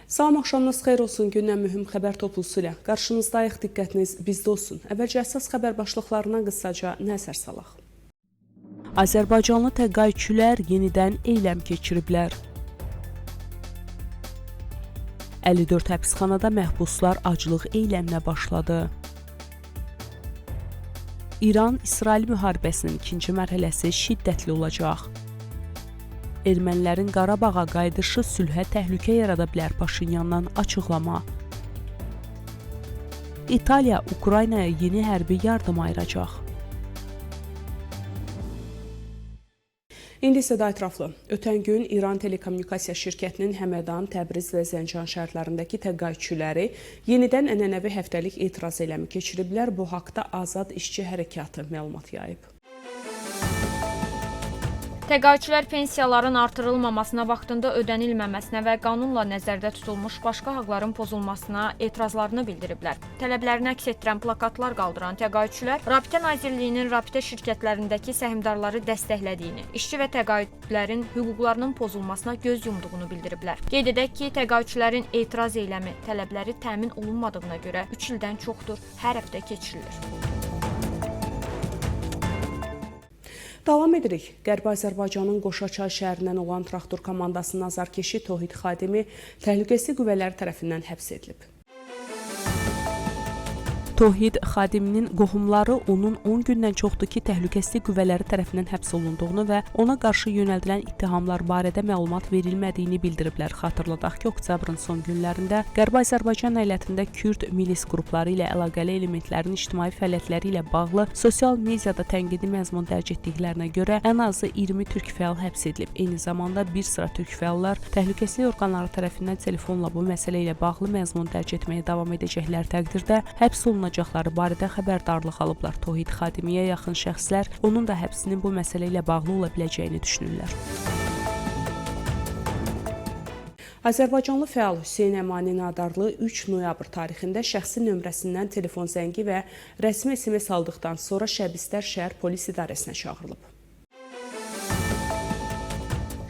Salam, axşamınız xeyir olsun. Gündən mühüm xəbər toplusu ilə qarşınızdayıq. Diqqətiniz bizdə olsun. Əvvəlcə əsas xəbər başlıqlarına qısaca nəzər salaq. Azərbaycanlı təqaüdçülər yenidən eyləm keçiriblər. 54 həbsxanada məhbuslar aclıq eyləminə başladı. İran-İsrail müharibəsinin ikinci mərhələsi şiddətli olacaq. Ermənilərin Qarabağa qayıdışı sülhə təhlükə yarada bilər Paşinyandan açıqlama. İtaliya Ukraynaya yeni hərbi yardım ayıracaq. İndi isə daha ətraflı. Ötən gün İran Telekommunikasiya şirkətinin Həmədan, Təbriz və Zəncan şəhərlərindəki təqaüdçüləri yenidən ənənəvi həftəlik etiraz eyləmi keçiriblər. Bu haqda Azad İşçi Hərəkatı məlumat yayıb. Təqaüdçülər pensiyaların artırılmamasına, vaxtında ödənilməməsinə və qanunla nəzərdə tutulmuş başqa haqların pozulmasına etirazlarını bildiriblər. Tələblərini əks etdirən plakatlar qaldıran təqaüdçülər Rabitə Nazirliyinin Rabitə şirkətlərindəki səhmdarları dəstəklədiyini, işçi və təqaüdlərin hüquqlarının pozulmasına göz yumduğunu bildiriblər. Qeyd edək ki, təqaüdçülərin etiraz eyləmi tələbləri təmin olunmadığına görə 3 ildən çoxdur hər həftə keçirilir. Davam edirik. Qərbi Azərbaycanın Qoşaçay şəhərindən olan traktor komandasının azarkeşi Tohid xadimi təhlükəsizlik qüvvələri tərəfindən həbs edilib. Tohid xadiminin qohumları onun 10 gündən çoxdur ki, təhlükəsizlik qüvvələri tərəfindən həbs olunduğunu və ona qarşı yönəldilən ittihamlar barədə məlumat verilmədiyini bildiriblər. Xatırladaq ki, oktyabrın son günlərində Qərbi Azərbaycan əyalətində Kürd milis qrupları ilə əlaqəli elementlərin ictimai fəaliyyətləri ilə bağlı sosial mediada tənqidi məzmun dərc etdiklərinə görə ən azı 20 türk fəal həbs edilib. Eyni zamanda bir sıra türk fəallar təhlükəsizlik orqanları tərəfindən telefonla bu məsələ ilə bağlı məzmun dərc etməyə davam edəcəklər təqdirdə həbs olunacaqları barədə xəbərdarlıq alıblar. Tohid xadimiyə yaxın şəxslər onun da həbsinin bu məsələ ilə bağlı ola biləcəyini düşünürlər. Azərbaycanlı fəal Hüseyn Əmani Nadarlı 3 noyabr tarixində şəxsi nömrəsindən telefon zəngi və rəsmi SMS aldıqdan sonra Şəbistər şəhər polis idarəsinə çağırılıb.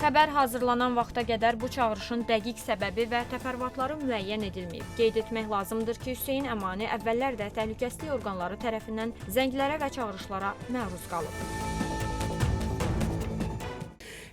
Xəbər hazırlanan vaxta qədər bu çağırışın dəqiq səbəbi və təfərrüatları müəyyən edilməyib. Qeyd etmək lazımdır ki, Hüseyn Əmani əvvəllər də təhlükəsizlik orqanları tərəfindən zənglərə və çağırışlara məruz qalıb.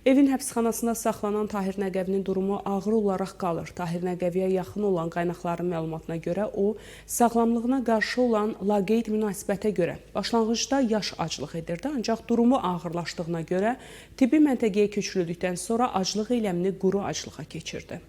Evin həbsxanasında saxlanan Tahir Nəqəvinin durumu ağır olaraq qalır. Tahir Nəqəviyə yaxın olan qaynaqların məlumatına görə o, sağlamlığına qarşı olan laqeyd münasibətə görə başlanğıcda yaş aclıq edirdi, ancaq durumu ağırlaşdığına görə tibbi məntəqəyə köçürüldükdən sonra aclıq eyləmini quru aclığa keçirdi.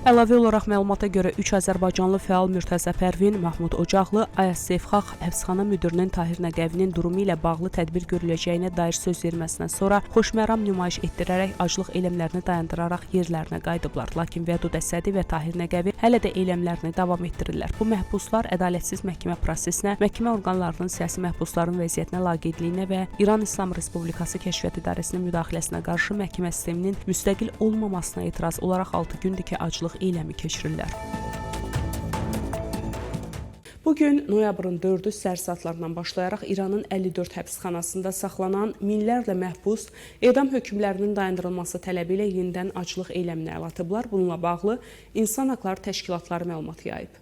Əlavə olaraq məlumata görə 3 azərbaycanlı fəal Mürtəzə Pərvin, Mahmud Ocaqlı, Ayaz Seyfxax həbsxana müdirinin Tahir Nəqəvinin durumu ilə bağlı tədbir görüləcəyinə dair söz verməsindən sonra xoşməram nümayiş etdirərək aclıq eyləmlərini dayandıraraq yerlərinə qayıdıblar. Lakin Vədud Əsədi və Tahir Nəqəvi hələ də eyləmlərini davam etdirirlər. Bu məhbuslar ədalətsiz məhkəmə prosesinə, məhkəmə orqanlarının siyasi məhbusların vəziyyətinə laqeydliyinə və İran İslam Respublikası Kəşfiyyat İdarəsinin müdaxiləsinə qarşı məhkəmə sisteminin müstəqil olmamasına etiraz olaraq 6 gündür ki, aclıq eyləmi keçirirlər. Bugün noyabrın 4-ü səhər saatlarından başlayaraq İranın 54 həbsxanasında saxlanan minlərlə məhbus edam hökmlərinin dayandırılması tələbi ilə yenidən aclıq eyləminə əl atıblar. Bununla bağlı İnsan Haqları Təşkilatları məlumat yayıb.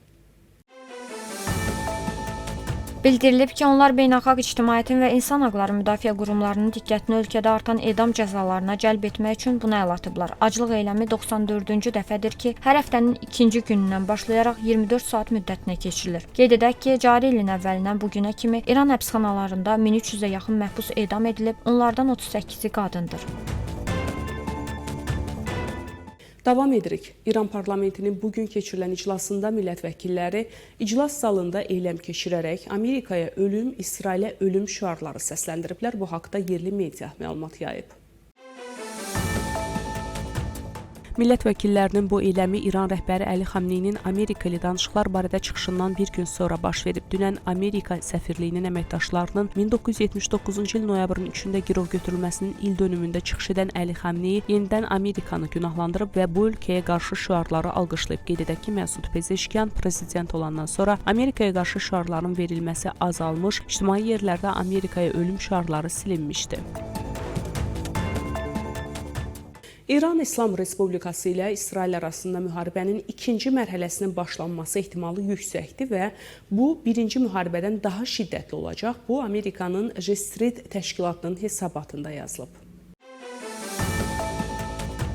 Bildirilib ki, onlar beynəlxalq ictimaiyyətin və insan haqları müdafiə qurumlarının diqqətini ölkədə artan edam cəzalarına cəlb etmək üçün buna əl atıblar. Aclıq eyləmi 94-cü dəfədir ki, hər həftənin ikinci günündən başlayaraq 24 saat müddətinə keçirilir. Qeyd edək ki, cari ilin əvvəlindən bugünə kimi İran həbsxanalarında 1300-ə yaxın məhbus edam edilib, onlardan 38-i qadındır. Davam edirik. İran parlamentinin bugün keçirilən iclasında millət vəkilləri iclas zalında eyləm keçirərək Amerikaya ölüm, İsrailə ölüm şüarları səsləndiriblər. Bu haqda yerli media məlumat yayıb. Millət vəkillərinin bu eyləmi İran rəhbəri Əli Xamneyinin Amerika ilə danışıqlar barədə çıxışından bir gün sonra baş verib. Dünən Amerika səfirliyinin əməkdaşlarının 1979-cu il noyabrın 3-də girov götürülməsinin il dönümündə çıxış edən Əli Xamney yenidən Amerikanı günahlandırıb və bu ölkəyə qarşı şüarları alqışlayıb. Qeyd edək ki, Məsud Pezeşkiyan prezident olandan sonra Amerikaya qarşı şüarların verilməsi azalmış, ictimai yerlərdə Amerikaya ölüm şüarları silinmişdi. İran İslam Respublikası ilə İsrail arasında müharibənin ikinci mərhələsinin başlanması ehtimalı yüksəkdir və bu birinci müharibədən daha şiddətli olacaq. Bu Amerikanın G-Street təşkilatının hesabatında yazılıb.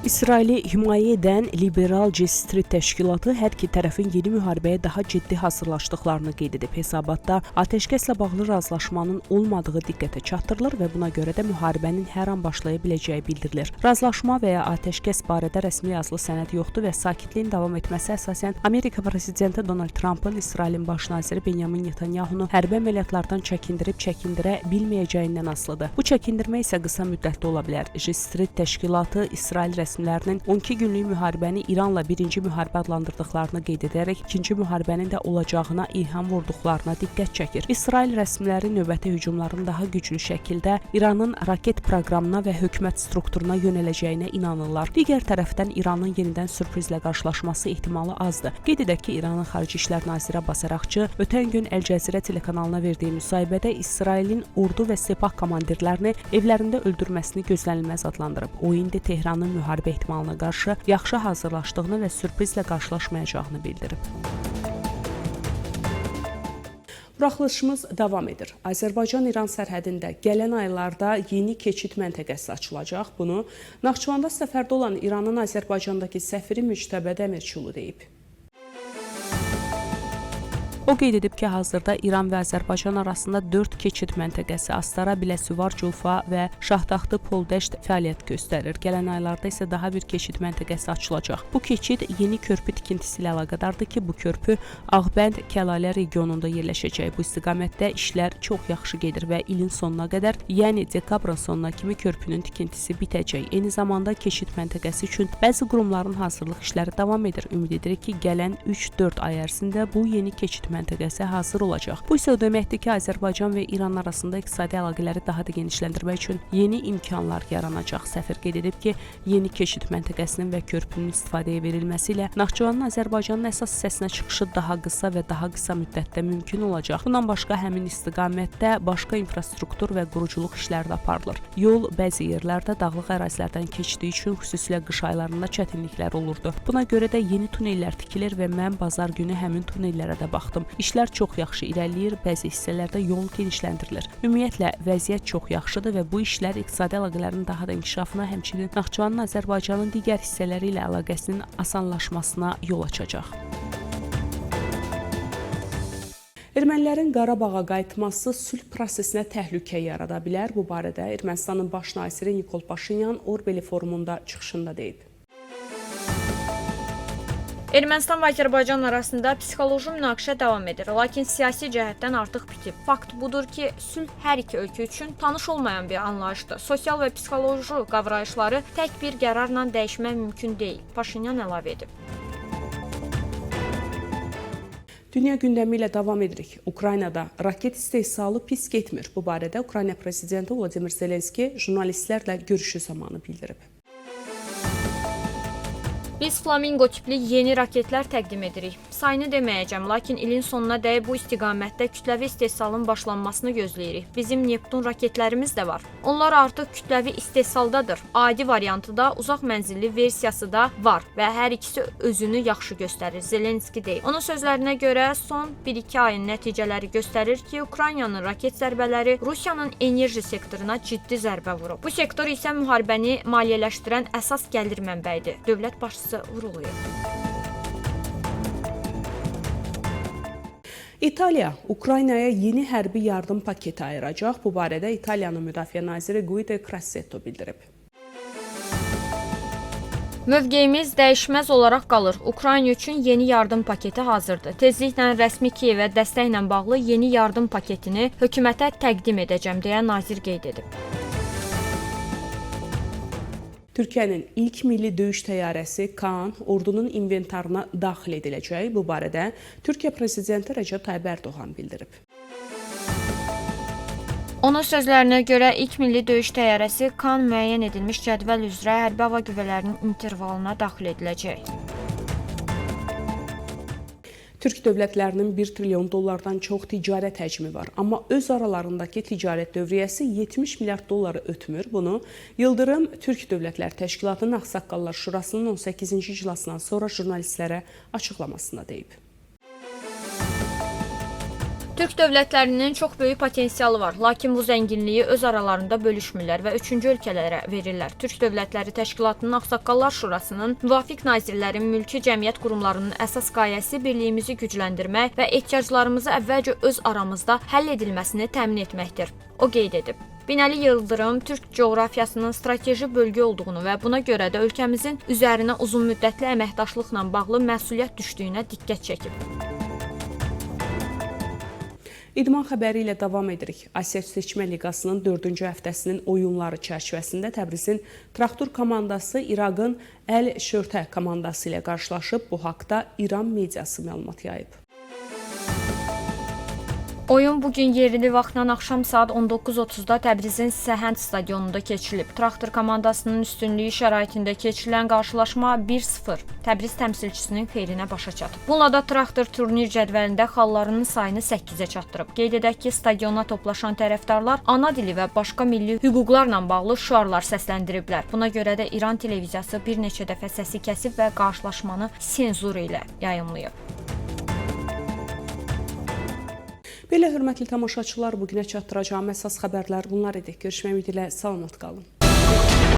İsraili himayə edən liberal G-Street təşkilatı hər iki tərəfin yeni müharibəyə daha ciddi hazırlaşdıqlarını qeyd edib. Hesabatda atəşkəslə bağlı razılaşmanın olmadığı diqqətə çatdırılır və buna görə də müharibənin hər an başlaya biləcəyi bildirilir. Razılaşma və ya atəşkəs barədə rəsmi yazılı sənəd yoxdur və sakitliyin davam etməsi əsasən Amerika prezidenti Donald Trumpın İsrailin baş naziri Benyamin Netanyahunu hərbi əməliyyatlardan çəkindirə bilməyəcəyindən asılıdır. Bu çəkindirmə isə qısa müddətli ola bilər. G-Street təşkilatı İsrail rəsmilərinin 12 günlük müharibəni İranla birinci müharibə adlandırdıqlarını qeyd edərək ikinci müharibənin də olacağına ilham vurduqlarına diqqət çəkir. İsrail rəsmiləri növbəti hücumların daha güclü şəkildə İranın raket proqramına və hökumət strukturuna yönələcəyinə inanırlar. Digər tərəfdən İranın yenidən sürprizlə qarşılaşması ehtimalı azdır. Qeyd edək ki, İranın Xarici İşlər naziri Abbas Araqçı ötən gün Əl Cəzirə telekanalına verdiyi müsahibədə İsrailin ordu və sepah komandirlərini evlərində öldürməsini gözlənilməz adlandırıb. O indi Tehranın müharibə ehtimalına qarşı yaxşı hazırlaşdığını və sürprizlə qarşılaşmayacağını bildirib. Buraxılışımız davam edir. Azərbaycan-İran sərhədində gələn aylarda yeni keçid məntəqəsi açılacaq. Bunu Naxçıvanda səfərdə olan İranın Azərbaycandakı səfiri Müctəbə Dəmirçioğlu deyib. O qeyd edib ki, hazırda İran və Azərbaycan arasında 4 keçid məntəqəsi Astara, Biləsuvar, Culfa və Şahtaxtı, Poldeşt fəaliyyət göstərir. Gələn aylarda isə daha bir keçid məntəqəsi açılacaq. Bu keçid yeni körpü tikintisi ilə əlaqədardır ki, bu körpü Ağbənd, Kəlalə regionunda yerləşəcək. Bu istiqamətdə işlər çox yaxşı gedir və ilin sonuna qədər, yəni dekabrın sonuna kimi körpünün tikintisi bitəcək. Eyni zamanda keçid məntəqəsi üçün bəzi qurumların hazırlıq işləri davam edir. Ümid edirik ki, gələn 3-4 ay ərzində bu yeni keçid məntəqəsi hazır olacaq. Bu isə o deməkdir ki, Azərbaycan və İran arasında iqtisadi əlaqələri daha da genişləndirmək üçün yeni imkanlar yaranacaq. Səfir qeyd edib ki, yeni keçid məntəqəsinin və körpünün istifadəyə verilməsi ilə Naxçıvanın Azərbaycanın əsas hissəsinə çıxışı daha qısa və daha qısa müddətdə mümkün olacaq. Bundan başqa həmin istiqamətdə başqa infrastruktur və quruculuq işləri də aparılır. Yol bəzi yerlərdə dağlıq ərazilərdən keçdiyi üçün xüsusilə qış aylarında çətinliklər olurdu. Buna görə də yeni tunellər tikilir və mən bazar günü həmin tunellərə də baxdım. İşlər çox yaxşı irəliləyir, bəzi hissələrdə yol genişləndirilir. Ümumiyyətlə, vəziyyət çox yaxşıdır və bu işlər iqtisadi əlaqələrin daha da inkişafına, həmçinin Naxçıvanın Azərbaycanın digər hissələri ilə əlaqəsinin asanlaşmasına yol açacaq. Ermənilərin Qarabağa qayıtması sülh prosesinə təhlükə yarada bilər. Bu barədə Ermənistanın baş naziri Nikol Paşinyan Orbeli forumunda çıxışında deyib. Ermənistan və Azərbaycan arasında psixoloji münaqişə davam edir, lakin siyasi cəhətdən artıq bitib. Fakt budur ki, sülh hər iki ölkə üçün tanış olmayan bir anlayışdır. Sosial və psixoloji qavrayışları tək bir qərarla dəyişmək mümkün deyil, Paşinyan əlavə edib. Dünya gündəmi ilə davam edirik. Ukraynada raket istehsalı pis getmir. Bu barədə Ukrayna prezidenti Vladimir Zelenski jurnalistlərlə görüşü zamanı bildirib. Biz Flamingo tipli yeni raketlər təqdim edirik. Sayını deməyəcəm, lakin ilin sonuna dək bu istiqamətdə kütləvi istehsalın başlanmasını gözləyirik. Bizim Neptun raketlərimiz də var. Onlar artıq kütləvi istehsaldadır. Adi variantı da, uzaq mənzilli versiyası da var və hər ikisi özünü yaxşı göstərir, Zelenski deyib. Onun sözlərinə görə son 1-2 ayın nəticələri göstərir ki, Ukraynanın raket zərbələri Rusiyanın enerji sektoruna ciddi zərbə vurub. Bu sektor isə müharibəni maliyyələşdirən əsas gəlir mənbəyidir. Dövlət başçısı vurğulayıb. İtaliya Ukraynaya yeni hərbi yardım paketi ayıracaq. Bu barədə İtaliyanın müdafiə naziri Guido Crosetto bildirib. Mövqeyimiz dəyişməz olaraq qalır. Ukrayna üçün yeni yardım paketi hazırdır. Tezliklə rəsmi Kiyevə dəstəklə bağlı yeni yardım paketini hökumətə təqdim edəcəm, deyə nazir qeyd edib. Türkiyənin ilk milli döyüş təyyarəsi Kaan ordunun inventarına daxil ediləcək. Bu barədə Türkiyə prezidenti Rəcəb Tayyib Ərdoğan bildirib. Onun sözlərinə görə ilk milli döyüş təyyarəsi Kaan müəyyən edilmiş cədvəl üzrə hərbi hava qüvvələrinin intervalına daxil ediləcək. Türk dövlətlərinin 1 trilyon dollardan çox ticarət həcmi var, amma öz aralarındakı ticarət dövriyyəsi 70 milyard dolları ötmür. Bunu Yıldırım Türk Dövlətlər Təşkilatının Ağsaqqallar Şurasının 18-ci iclasından sonra jurnalistlərə açıqlamasında deyib. Türk dövlətlərinin çox böyük potensialı var, lakin bu zənginliyi öz aralarında bölüşmürlər və üçüncü ölkələrə verirlər. Türk Dövlətləri Təşkilatının Ağsaqqallar Şurasının müvafiq nazirlərin mülki cəmiyyət qurumlarının əsas qayəsi birliyimizi gücləndirmək və ehtiyaclarımızı əvvəlcə öz aramızda həll edilməsini təmin etməkdir. O qeyd edib. Binəli Yıldırım Türk coğrafiyasının strateji bölgə olduğunu və buna görə də ölkəmizin üzərinə uzunmüddətli əməkdaşlıqla bağlı məsuliyyət düşdüyünə diqqət çəkib. İdman xəbəri ilə davam edirik. Asiya Seçmə Liqasının 4-cü həftəsinin oyunları çərçivəsində Təbrizin Traktor komandası İraqın Əl-Şörtə komandası ilə qarşılaşıb. Bu haqda İran mediası məlumat yayıb. Oyun bugün yerli vaxtla axşam saat 19:30-da Təbrizin Səhənd stadionunda keçirilib. Traktor komandasının üstünlüyü şəraitində keçirilən qarşılaşma 1-0 Təbriz təmsilçisinin xeyrinə başa çatıb. Bununla da Traktor turnir cədvəlində xallarının sayını 8-ə çatdırıb. Qeyd edək ki, stadiona toplaşan tərəfdarlar ana dili və başqa milli hüquqlarla bağlı şüarlar səsləndiriblər. Buna görə də İran televiziyası bir neçə dəfə səsi kəsib və qarşılaşmanı senzur ilə yayımlayıb. Belə hörmətli tamaşaçılar, bugünə çatdıracağım əsas xəbərlər bunlar idi. Görüşmək ümidi ilə salamat qalın.